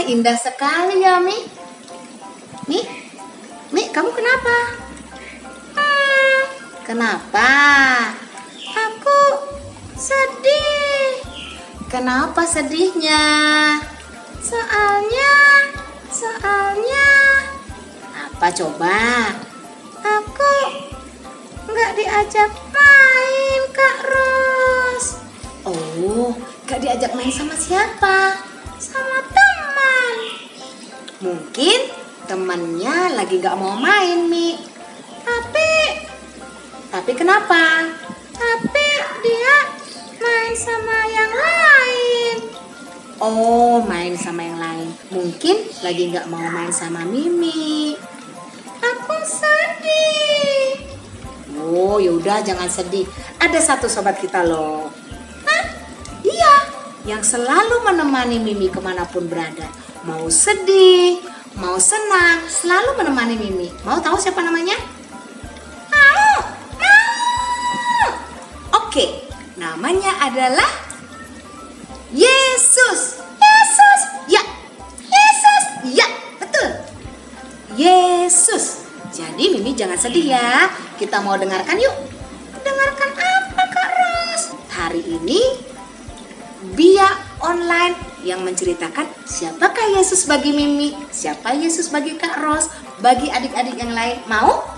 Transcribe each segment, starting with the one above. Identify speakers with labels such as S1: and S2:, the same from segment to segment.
S1: indah sekali ya, Mi. Mi, kamu kenapa? Kenapa? Aku sedih. Kenapa sedihnya? Soalnya apa coba? Aku nggak diajak main, Kak Ros. Oh, nggak diajak main sama siapa? Sama teman. Mungkin temannya lagi nggak mau main, Mi. Tapi kenapa? Tapi dia main sama yang lain. Oh, main sama yang lain. Mungkin lagi nggak mau main sama Mimi. Aku sedih. Oh, yaudah jangan sedih. Ada satu sobat kita loh. Hah? Iya, yang selalu menemani Mimi kemanapun berada. Mau sedih, mau senang, selalu menemani Mimi. Mau tahu siapa namanya? Mau. Oke, namanya adalah Yesus. Ya, betul. Yesus. Jadi Mimi jangan sedih ya. Kita mau dengarkan yuk. Dengarkan apa, Kak Ros? Hari ini Bia online yang menceritakan siapakah Yesus bagi Mimi, siapa Yesus bagi Kak Ros, bagi adik-adik yang lain. Mau?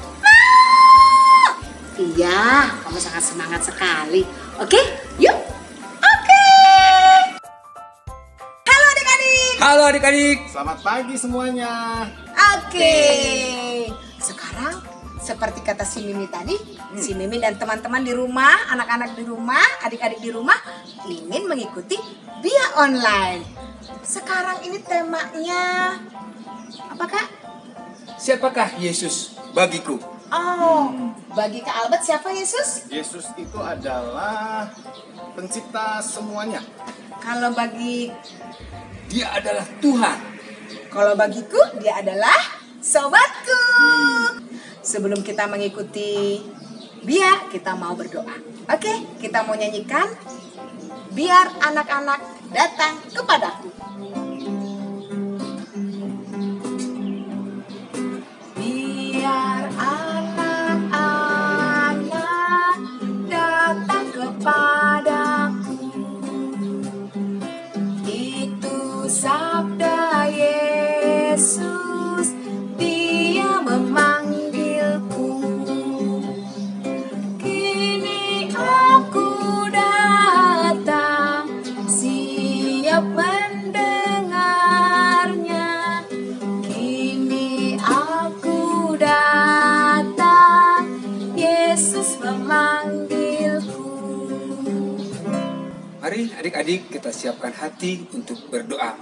S1: Iya, kamu sangat semangat sekali. Oke, yuk.
S2: Halo adik-adik.
S3: Selamat pagi semuanya.
S1: Oke. Sekarang seperti kata si Mimi tadi, si Mimi dan teman-teman di rumah, anak-anak di rumah, adik-adik di rumah ingin mengikuti Bia online. Sekarang ini temanya apa, Kak?
S2: Siapakah Yesus bagiku?
S1: Oh, bagi Kak Albert siapa Yesus?
S3: Yesus itu adalah pencipta semuanya.
S1: Kalau bagi
S2: Dia adalah Tuhan.
S1: Kalau bagiku, dia adalah sobatku. Sebelum kita mengikuti Bia, kita mau berdoa. Oke, kita mau nyanyikan Biar Anak-anak Datang Kepadaku. Biar anak-anak datang kepadaku. Sabda Yesus, Dia memanggilku. Kini aku datang, siap mendengarnya. Kini aku datang, Yesus memanggilku.
S2: Mari adik-adik kita siapkan hati untuk berdoa.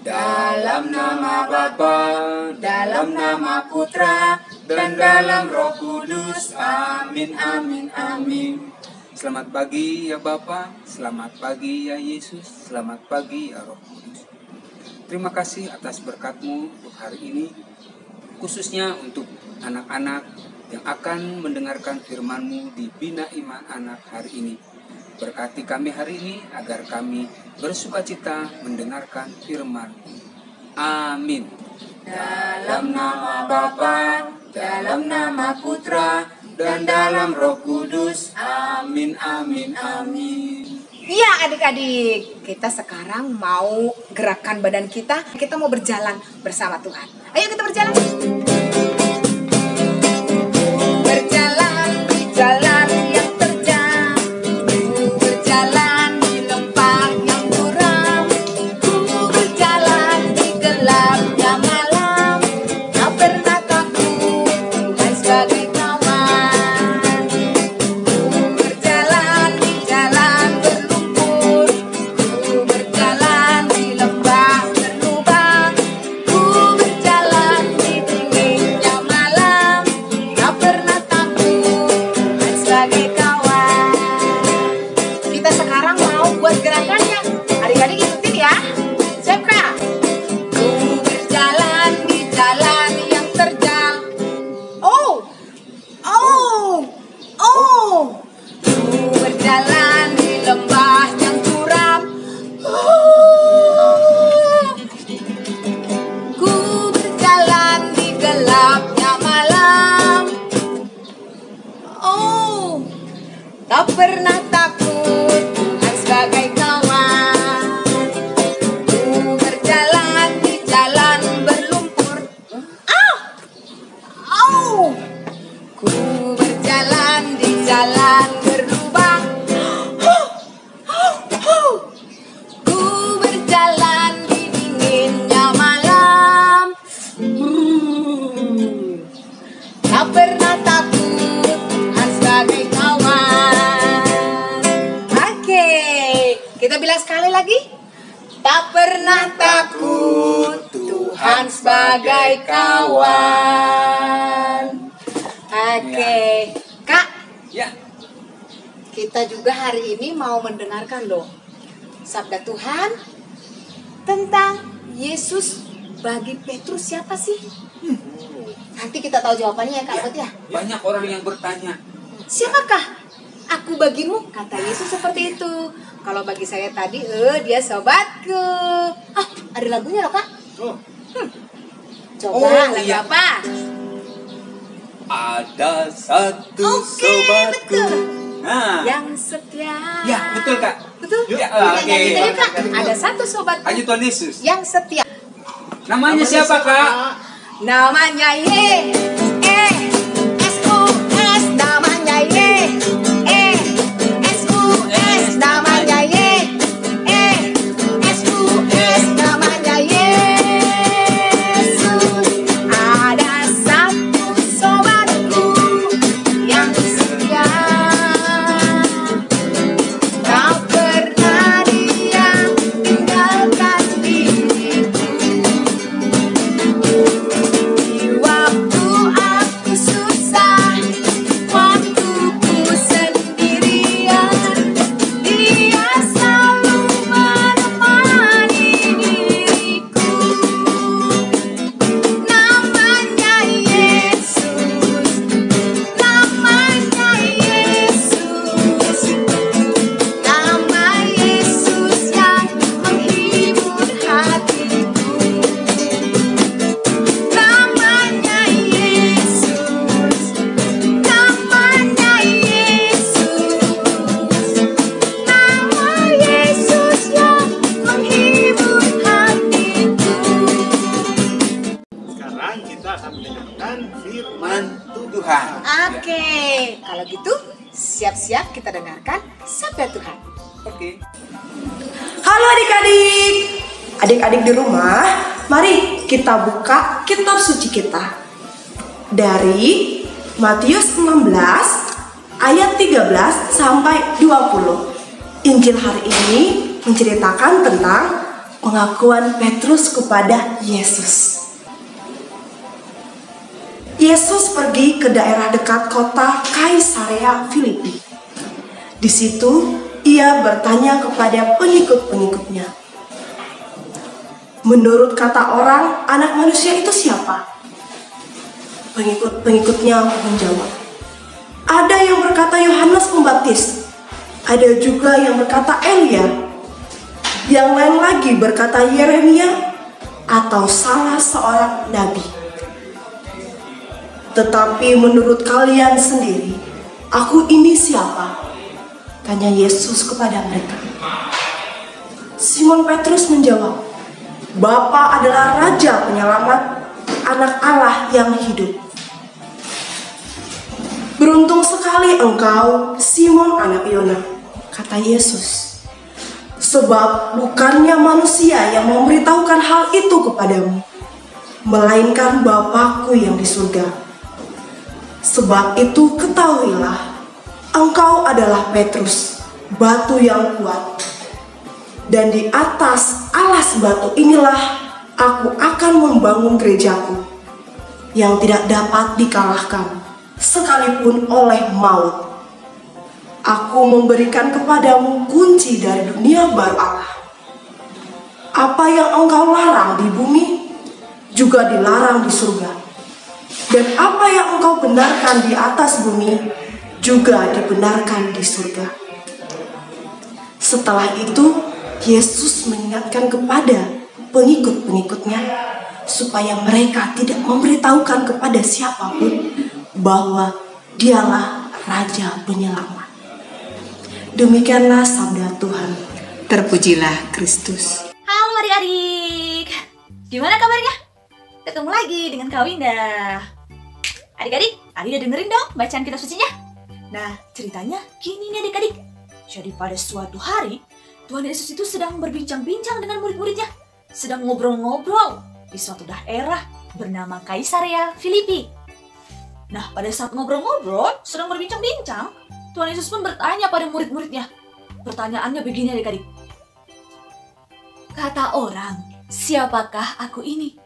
S2: Dalam nama Bapa, dalam nama Putra, dan dalam Roh Kudus. Amin, amin, amin. Selamat pagi ya Bapa, selamat pagi ya Yesus, selamat pagi ya Roh Kudus. Terima kasih atas berkat-Mu untuk hari ini, khususnya untuk anak-anak yang akan mendengarkan firman-Mu di Bina Iman Anak hari ini. Berkati kami hari ini agar kami bersukacita mendengarkan firman. Amin. Dalam nama Bapa, dalam nama Putra, dan dalam Roh Kudus. Amin, amin, amin.
S1: Iya adik-adik, kita sekarang mau gerakan badan kita. Kita mau berjalan bersama Tuhan. Ayo kita berjalan. Berjalan di jalan yang terjal. Berjalan di lembah yang muram. Ku berjalan di gelapnya malam. Tak pernah takut, Tuhan sebagai kawan. Ku berjalan di jalan berlumpur. Ku berjalan di lembah berlubang. Ku berjalan di tak pernah takut, Tuhan sebagai kawan. Ku berjalan di jalan berlumpur. Ku berjalan di jalan berlubang. Ku berjalan di dinginnya malam. Tak pernah takut, Tuhan sebagai kawan. Oke, kita bilang sekali lagi. Tak pernah takut, Tuhan sebagai kawan. Oke, Kak,
S2: Ya,
S1: kita juga hari ini mau mendengarkan loh sabda Tuhan tentang Yesus bagi Petrus siapa sih? Nanti kita tahu jawabannya ya Kak Albert ya.
S2: banyak orang yang bertanya.
S1: Siapakah aku bagimu? Kata Yesus seperti itu. Kalau bagi saya tadi, dia sobatku. Ada lagunya loh Kak.
S3: Oh,
S1: Coba lagu
S2: iya.
S1: apa?
S2: Ada satu
S1: Oke,
S2: sobatku.
S1: betul.
S2: Nah,
S1: Yang setia.
S2: ya betul Kak.
S1: Betul?
S2: Ya,
S1: Kita
S2: oke.
S1: nyanyi tadi, Kak. Ada satu sobatku
S2: Ayo Tuhan Yesus.
S1: yang setia.
S2: Namanya siapa Kak?
S1: Namanya Yesus, namanya Yesus, namanya Yesus, namanya Yesus. Ada satu sobatku yang setia, tak pernah dia tinggalkan diriku. Di waktu aku susah, waktu ku sendirian, dia selalu menemani diriku. Namanya Yesus, namanya Yesus, nama Yesus yang menghibur hatiku. Namanya Yesus, namanya Yesus, nama Yesus yang menghibur hatiku.
S3: sekarang kita akan mendengarkan firman
S2: Man Tuhan.
S1: Oke, kalau gitu siap-siap kita dengarkan sabda Tuhan.
S2: Oke.
S4: Halo adik-adik. Adik-adik di rumah, mari kita buka kitab suci kita. Dari Matius 16 ayat 13 sampai 20. Injil hari ini menceritakan tentang pengakuan Petrus kepada Yesus. Yesus pergi ke daerah dekat kota Kaisarea Filipi. Di situ ia bertanya kepada pengikut-pengikutnya, menurut kata orang, anak manusia itu siapa? Pengikut-pengikutnya menjawab, ada yang berkata Yohanes Pembaptis, ada juga yang berkata Elia, yang lain lagi berkata Yeremia atau salah seorang nabi. Tetapi menurut kalian sendiri, aku ini siapa? Tanya Yesus kepada mereka. Simon Petrus menjawab, Bapa adalah Raja Penyelamat, Anak Allah yang hidup. Beruntung sekali engkau, Simon anak Yona, kata Yesus. Sebab bukannya manusia yang memberitahukan hal itu kepadamu, melainkan Bapa-Ku yang di surga. Sebab itu ketahuilah, engkau adalah Petrus, batu yang kuat. Dan di atas alas batu inilah aku akan membangun gerejaku, yang tidak dapat dikalahkan, sekalipun oleh maut. Aku memberikan kepadamu kunci dari dunia baru Allah. Apa yang engkau larang di bumi, juga dilarang di surga. Dan apa yang engkau benarkan di atas bumi, juga dibenarkan di surga. Setelah itu, Yesus mengingatkan kepada pengikut-pengikutnya supaya mereka tidak memberitahukan kepada siapapun bahwa dialah Raja Penyelamat. Demikianlah sabda Tuhan.
S1: Terpujilah Kristus.
S5: Halo adik-adik, gimana kabarnya? Ketemu lagi dengan Kak Winda. Adik-adik, tadi udah dengerin dong bacaan kitab sucinya? Nah, ceritanya gini nih adik-adik. Jadi pada suatu hari, Tuhan Yesus itu sedang berbincang-bincang dengan murid-muridnya. Sedang ngobrol-ngobrol di suatu daerah bernama Kaisarea Filipi. Nah, pada saat ngobrol-ngobrol, sedang berbincang-bincang, Tuhan Yesus pun bertanya pada murid-muridnya. Pertanyaannya begini adik-adik. Kata orang, siapakah aku ini?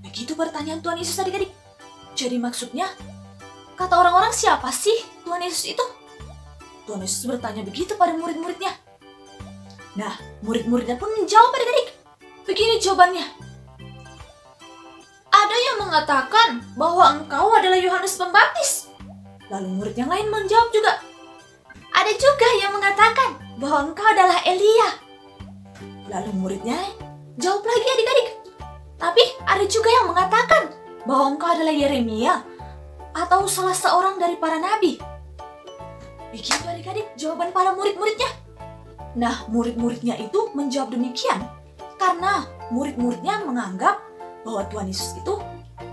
S5: Begitu pertanyaan Tuhan Yesus adik-adik. Jadi maksudnya, kata orang-orang siapa sih Tuhan Yesus itu? Tuhan Yesus bertanya begitu pada murid-muridnya. Nah, murid-muridnya pun menjawab adik-adik. Begini jawabannya. Ada yang mengatakan bahwa engkau adalah Yohanes Pembaptis. Lalu murid yang lain menjawab juga. Ada juga yang mengatakan bahwa engkau adalah Elia. Lalu muridnya jawab lagi adik-adik. Tapi ada juga yang mengatakan bahwa engkau adalah Yeremia atau salah seorang dari para nabi. Begitu adik-adik jawaban para murid-muridnya. Nah, murid-muridnya itu menjawab demikian karena murid-muridnya menganggap bahwa Tuhan Yesus itu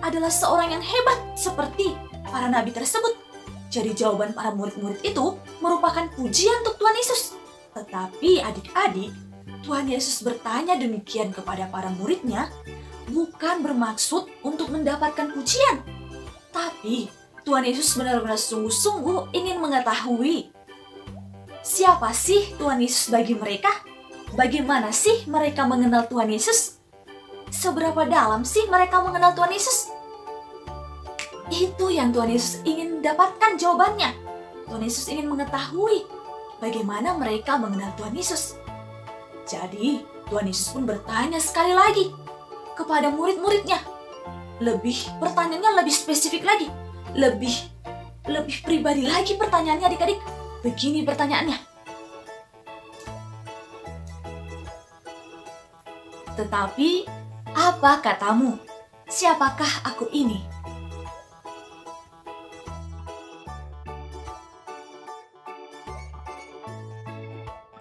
S5: adalah seorang yang hebat seperti para nabi tersebut. Jadi jawaban para murid-murid itu merupakan pujian untuk Tuhan Yesus. Tetapi adik-adik, Tuhan Yesus bertanya demikian kepada para muridnya bukan bermaksud untuk mendapatkan pujian. Tapi Tuhan Yesus benar-benar sungguh-sungguh ingin mengetahui siapa sih Tuhan Yesus bagi mereka? Bagaimana sih mereka mengenal Tuhan Yesus? Seberapa dalam sih mereka mengenal Tuhan Yesus? Itu yang Tuhan Yesus ingin dapatkan jawabannya. Tuhan Yesus ingin mengetahui bagaimana mereka mengenal Tuhan Yesus. Jadi, Tuhan Yesus pun bertanya sekali lagi kepada murid-muridnya. Pertanyaannya lebih spesifik lagi. Lebih pribadi lagi pertanyaannya adik-adik. Begini pertanyaannya. Tetapi, apa katamu? Siapakah aku ini?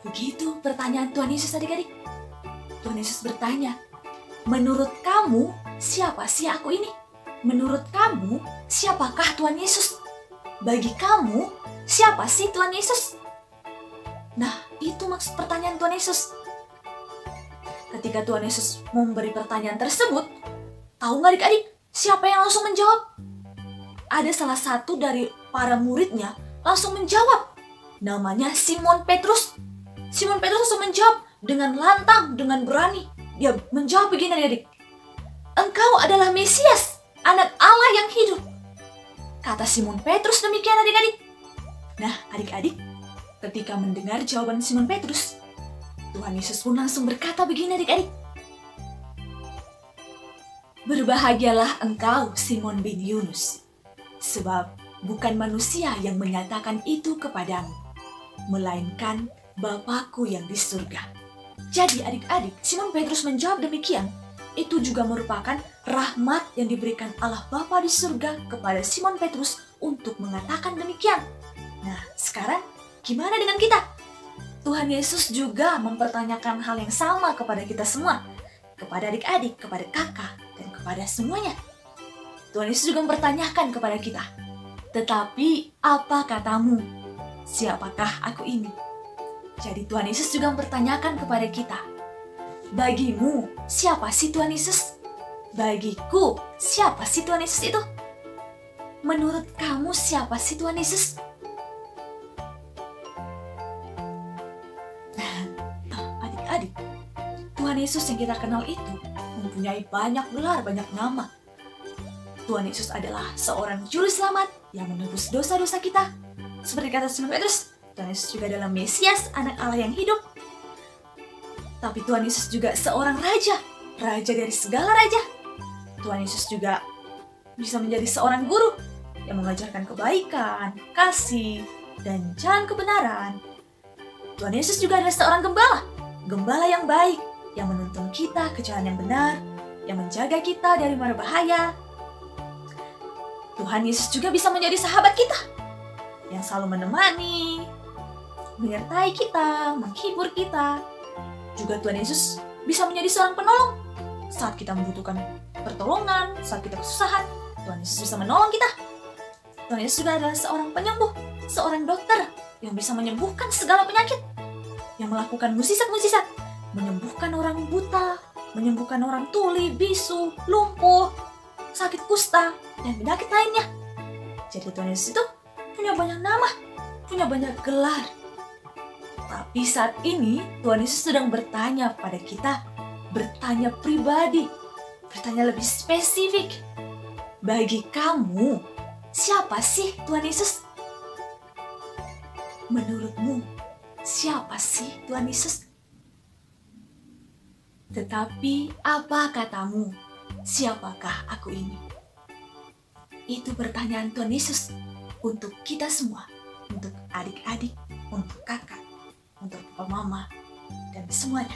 S5: Begitu pertanyaan Tuhan Yesus adik-adik. Tuhan Yesus bertanya, menurut kamu siapa sih aku ini? Menurut kamu siapakah Tuhan Yesus? Bagi kamu siapa sih Tuhan Yesus? Nah, itu maksud pertanyaan Tuhan Yesus. Ketika Tuhan Yesus memberi pertanyaan tersebut, tahu nggak adik-adik siapa yang langsung menjawab? Ada salah satu dari para muridnya langsung menjawab. Namanya Simon Petrus. Simon Petrus langsung menjawab dengan lantang, dengan berani. Dia menjawab begini adik-adik. Engkau adalah Mesias, anak Allah yang hidup. Kata Simon Petrus demikian adik-adik. Nah adik-adik, ketika mendengar jawaban Simon Petrus, Tuhan Yesus pun langsung berkata begini adik-adik. Berbahagialah engkau Simon bin Yunus, sebab bukan manusia yang menyatakan itu kepadamu, melainkan Bapakku yang di surga. Jadi adik-adik, Simon Petrus menjawab demikian. Itu juga merupakan rahmat yang diberikan Allah Bapa di surga kepada Simon Petrus untuk mengatakan demikian. Nah, sekarang gimana dengan kita? Tuhan Yesus juga mempertanyakan hal yang sama kepada kita semua. Kepada adik-adik, kepada kakak, dan kepada semuanya. Tuhan Yesus juga mempertanyakan kepada kita. Tetapi apa katamu? Siapakah aku ini? Jadi Tuhan Yesus juga mempertanyakan kepada kita. Bagimu, siapa sih Tuhan Yesus? Bagiku, siapa sih Tuhan Yesus itu? Menurut kamu, siapa sih Tuhan Yesus? Nah, adik-adik, Tuhan Yesus yang kita kenal itu mempunyai banyak gelar, banyak nama. Tuhan Yesus adalah seorang juru selamat yang menebus dosa-dosa kita. Seperti kata Simon Petrus, Tuhan Yesus juga adalah Mesias, anak Allah yang hidup. Tapi Tuhan Yesus juga seorang raja, raja dari segala raja. Tuhan Yesus juga bisa menjadi seorang guru yang mengajarkan kebaikan, kasih, dan jalan kebenaran. Tuhan Yesus juga adalah seorang gembala, gembala yang baik, yang menuntun kita ke jalan yang benar, yang menjaga kita dari mara bahaya. Tuhan Yesus juga bisa menjadi sahabat kita, yang selalu menemani, menyertai kita, menghibur kita. Juga Tuhan Yesus bisa menjadi seorang penolong. Saat kita membutuhkan pertolongan, saat kita kesusahan, Tuhan Yesus bisa menolong kita. Tuhan Yesus juga adalah seorang penyembuh, seorang dokter yang bisa menyembuhkan segala penyakit, yang melakukan mukjizat-mukjizat, menyembuhkan orang buta, menyembuhkan orang tuli, bisu, lumpuh, sakit kusta, dan penyakit lainnya. Jadi Tuhan Yesus itu punya banyak nama, punya banyak gelar. Tapi saat ini Tuhan Yesus sedang bertanya pada kita, bertanya pribadi, bertanya lebih spesifik. Bagi kamu, siapa sih Tuhan Yesus? Menurutmu, siapa sih Tuhan Yesus? Tetapi apa katamu? Siapakah aku ini? Itu pertanyaan Tuhan Yesus untuk kita semua, untuk adik-adik, untuk kakak, untuk papa mama, dan semuanya.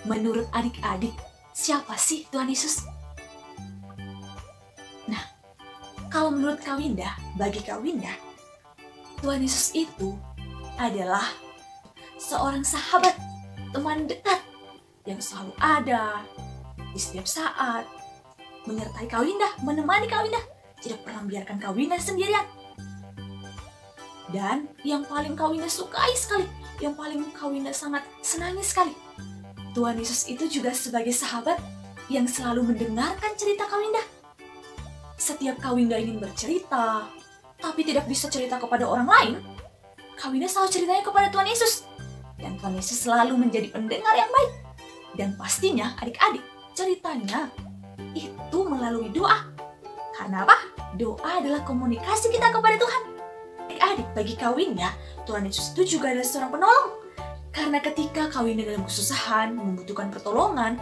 S5: Menurut adik-adik, siapa sih Tuhan Yesus? Nah, kalau menurut Kak Winda, bagi Kak Winda, Tuhan Yesus itu adalah seorang sahabat, teman dekat yang selalu ada di setiap saat, menyertai Kak Winda, menemani Kak Winda, tidak pernah membiarkan Kak Winda sendirian. Dan yang paling Kak Winda sukai sekali, yang paling Kak Winda sangat senangi sekali, Tuhan Yesus itu juga sebagai sahabat yang selalu mendengarkan cerita Kak Winda. Setiap Kak Winda ingin bercerita, tapi tidak bisa cerita kepada orang lain, Kak Winda selalu ceritanya kepada Tuhan Yesus. Dan Tuhan Yesus selalu menjadi pendengar yang baik. Dan pastinya adik-adik, ceritanya itu melalui doa. Karena apa? Doa adalah komunikasi kita kepada Tuhan. Adik-adik, bagi Kak Winda, Tuhan Yesus itu juga adalah seorang penolong. Karena ketika Kak Winda dalam kesusahan, membutuhkan pertolongan,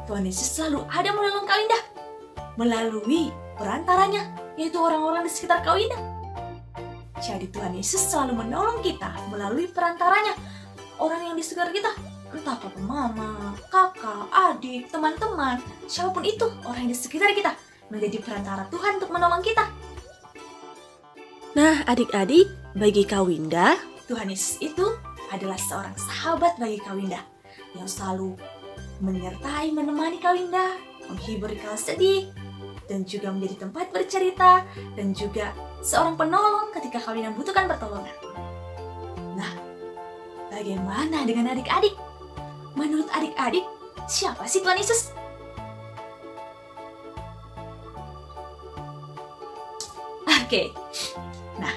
S5: Tuhan Yesus selalu ada menolong Kak Winda. Melalui perantaranya, yaitu orang-orang di sekitar Kak Winda. Jadi Tuhan Yesus selalu menolong kita melalui perantaranya. Orang yang di sekitar kita, entah papa mama, kakak, adik, teman-teman, siapapun itu, orang yang di sekitar kita, menjadi perantara Tuhan untuk menolong kita.
S6: Nah, adik-adik, bagi Kak Winda,
S5: Tuhan Yesus itu adalah seorang sahabat bagi Kak Winda yang selalu menyertai, menemani Kak Winda, menghibur kala sedih, dan juga menjadi tempat bercerita, dan juga seorang penolong ketika Kak Winda membutuhkan pertolongan. Nah, bagaimana dengan adik-adik? Menurut adik-adik, siapa sih Tuhan Yesus? Oke. Nah,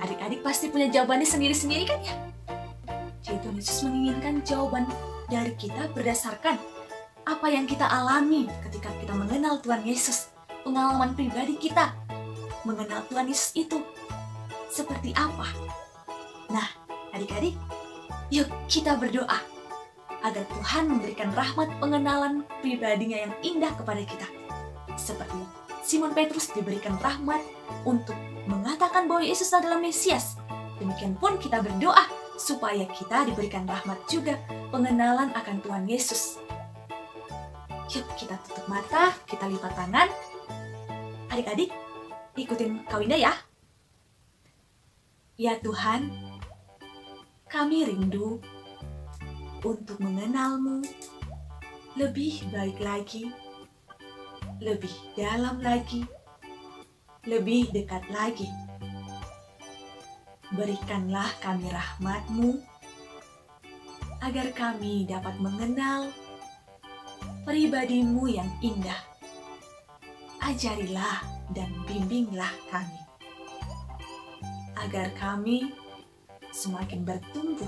S5: adik-adik pasti punya jawabannya sendiri-sendiri kan ya? Jadi Tuhan Yesus menginginkan jawaban dari kita berdasarkan apa yang kita alami ketika kita mengenal Tuhan Yesus. Pengalaman pribadi kita mengenal Tuhan Yesus itu seperti apa? Nah, adik-adik, yuk kita berdoa agar Tuhan memberikan rahmat pengenalan pribadinya yang indah kepada kita. Seperti Simon Petrus diberikan rahmat untuk mengatakan bahwa Yesus adalah Mesias. Demikian pun kita berdoa supaya kita diberikan rahmat juga pengenalan akan Tuhan Yesus. Yuk kita tutup mata, kita lipat tangan. Adik-adik, ikutin Kak Winda ya. Ya Tuhan, kami rindu untuk mengenal-Mu lebih baik lagi, lebih dalam lagi, lebih dekat lagi. Berikanlah kami rahmat-Mu agar kami dapat mengenal pribadi-Mu yang indah. Ajarilah dan bimbinglah kami agar kami semakin bertumbuh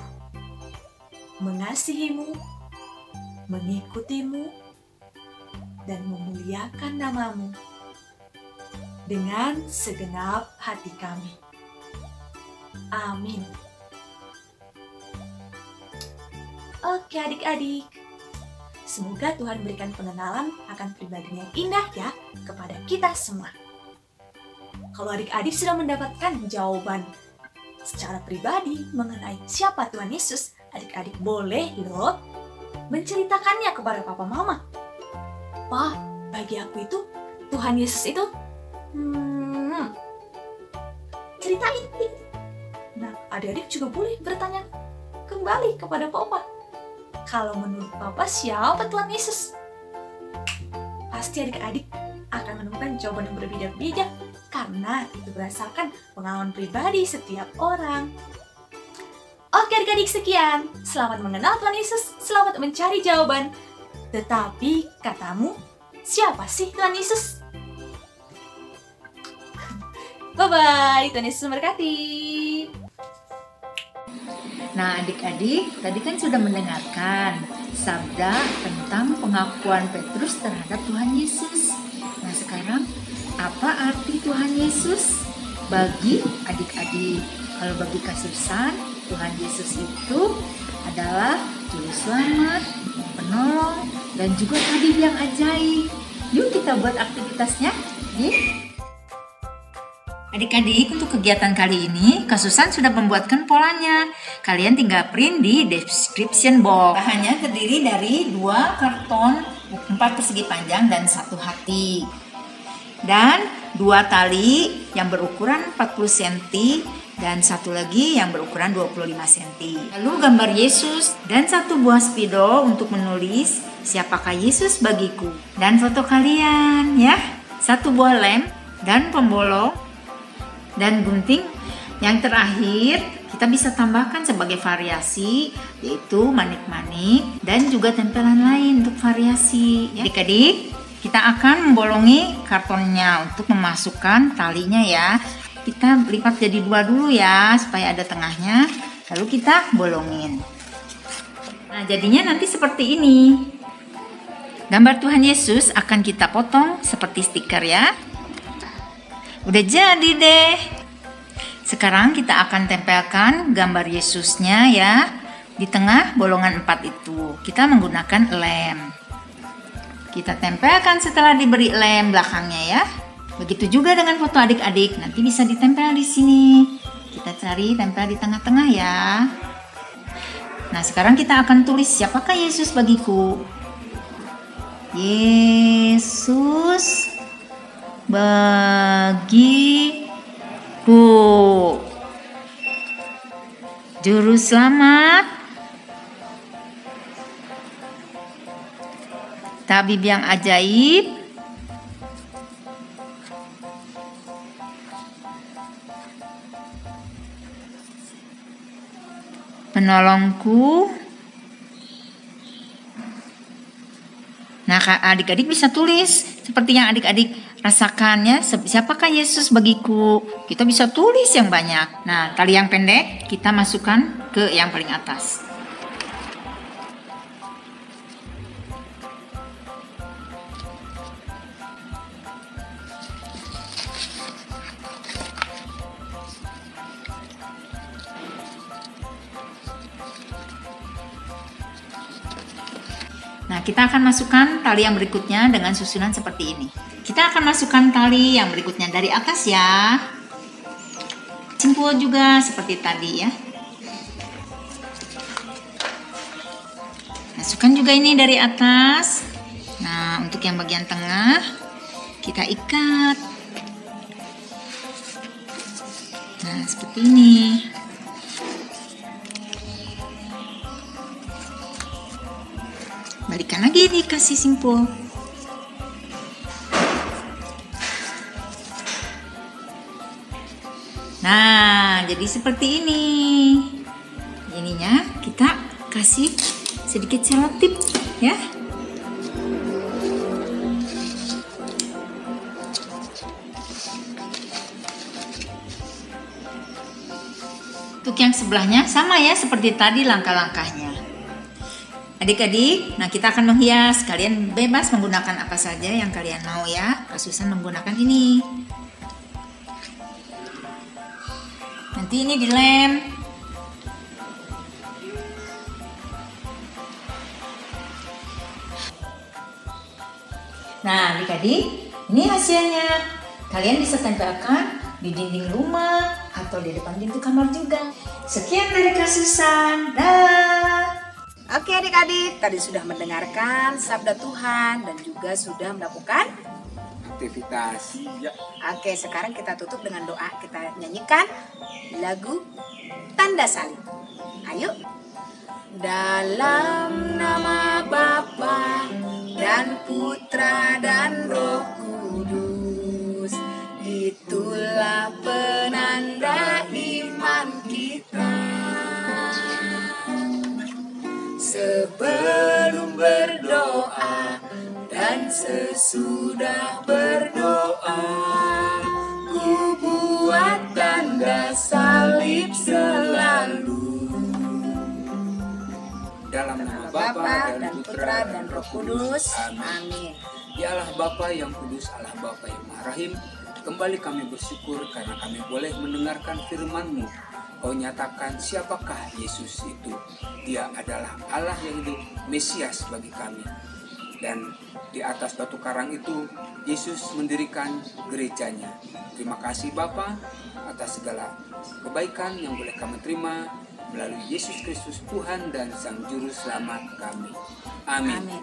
S5: mengasihi-Mu, mengikuti-Mu, dan memuliakan nama-Mu dengan segenap hati kami. Amin. Oke adik-adik, semoga Tuhan berikan pengenalan akan pribadinya yang indah ya kepada kita semua. Kalau adik-adik sudah mendapatkan jawaban secara pribadi mengenai siapa Tuhan Yesus, adik-adik boleh loh menceritakannya kepada papa mama. Pak, bagi aku itu Tuhan Yesus itu ceritain. Nah, adik-adik juga boleh bertanya kembali kepada Papa. Kalau menurut Papa, siapa Tuhan Yesus? Pasti adik-adik akan menemukan jawaban yang berbeda-beda karena itu berdasarkan pengalaman pribadi setiap orang. Oke adik-adik, sekian. Selamat mengenal Tuhan Yesus, selamat mencari jawaban. Tetapi katamu, siapa sih Tuhan Yesus? Bye-bye, Tuhan Yesus memberkati.
S7: Nah adik-adik, tadi kan sudah mendengarkan sabda tentang pengakuan Petrus terhadap Tuhan Yesus. Nah sekarang, apa arti Tuhan Yesus bagi adik-adik? Kalau bagi Kasusan, Tuhan Yesus itu adalah Juru Selamat, Penolong, dan juga tabib yang ajaib. Yuk kita buat aktivitasnya. Adik-adik, untuk kegiatan kali ini, Kasusan sudah membuatkan polanya. Kalian tinggal print di description box. Bahannya terdiri dari 2 karton 4 persegi panjang dan 1 hati. Dan 2 tali yang berukuran 40 cm dan 1 lagi yang berukuran 25 cm. Lalu gambar Yesus dan 1 buah spidol untuk menulis siapakah Yesus bagiku. Dan foto kalian ya. 1 buah lem dan pembolong dan gunting. Yang terakhir kita bisa tambahkan sebagai variasi, yaitu manik-manik dan juga tempelan lain untuk variasi. Adik-adik, kita akan membolongi kartonnya untuk memasukkan talinya ya. Kita lipat jadi 2 dulu ya, supaya ada tengahnya. Lalu kita bolongin. Nah jadinya nanti seperti ini. Gambar Tuhan Yesus akan kita potong seperti stiker ya. Udah jadi deh. Sekarang kita akan tempelkan gambar Yesusnya ya di tengah bolongan 4 itu. Kita menggunakan lem. Kita tempelkan setelah diberi lem belakangnya ya. Begitu juga dengan foto adik-adik, nanti bisa ditempel di sini. Kita cari tempel di tengah-tengah ya. Nah, sekarang kita akan tulis siapakah Yesus bagiku. Yesus bagiku, Juru Selamat, tabib yang ajaib, penolongku. Nah, adik-adik bisa tulis seperti yang adik-adik rasakan ya. Siapakah Yesus bagiku? Kita bisa tulis yang banyak. Nah, tali yang pendek kita masukkan ke yang paling atas. Nah, kita akan masukkan tali yang berikutnya dengan susunan seperti ini. Kita akan masukkan tali yang berikutnya dari atas ya. Simpul juga seperti tadi ya. Masukkan juga ini dari atas. Nah, untuk yang bagian tengah kita ikat. Nah, seperti ini. Balikan lagi, dikasih simpul. Nah, jadi seperti ini. Ininya kita kasih sedikit selotip ya. Untuk yang sebelahnya sama ya seperti tadi langkah-langkahnya. Adik-adik, nah kita akan menghias. Kalian bebas menggunakan apa saja yang kalian mau ya. Kasusan menggunakan ini. Nanti ini dilem. Nah adik-adik, ini hasilnya. Kalian bisa tempelkan di dinding rumah atau di depan pintu kamar juga. Sekian dari Kasusan. Dah.
S1: Oke adik-adik, tadi sudah mendengarkan sabda Tuhan dan juga sudah melakukan
S2: aktivitas.
S3: Ya.
S1: Oke, sekarang kita tutup dengan doa. Kita nyanyikan lagu tanda salib. Ayo. Dalam nama Bapa dan Putra dan Roh Kudus, itulah penanda iman kita. Sebelum berdoa dan sesudah berdoa, ku buat tanda salib selalu.
S2: Dalam nama Bapa dan Putra dan Roh Kudus.
S1: Amin.
S2: Ya Allah Bapa yang kudus, Allah Bapa yang Maha Rahim, kembali kami bersyukur karena kami boleh mendengarkan firman-Mu. Kau nyatakan siapakah Yesus itu. Dia adalah Allah yang hidup, Mesias bagi kami. Dan di atas batu karang itu, Yesus mendirikan gerejanya. Terima kasih Bapa atas segala kebaikan yang boleh kami terima melalui Yesus Kristus Tuhan dan Sang Juru Selamat kami. Amin.
S1: Amin.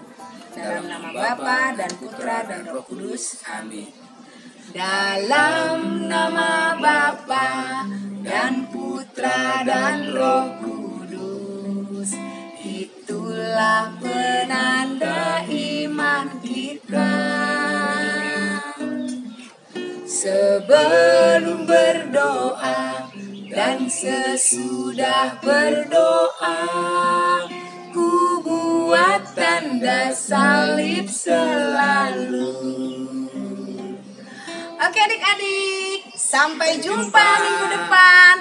S1: Dalam nama Bapa dan Putra dan Roh Kudus.
S2: Amin.
S1: Dalam nama Bapa dan Putra dan Roh Kudus, itulah penanda iman kita. Sebelum berdoa dan sesudah berdoa, ku buat tanda salib selalu. Oke adik-adik, sampai jumpa minggu depan.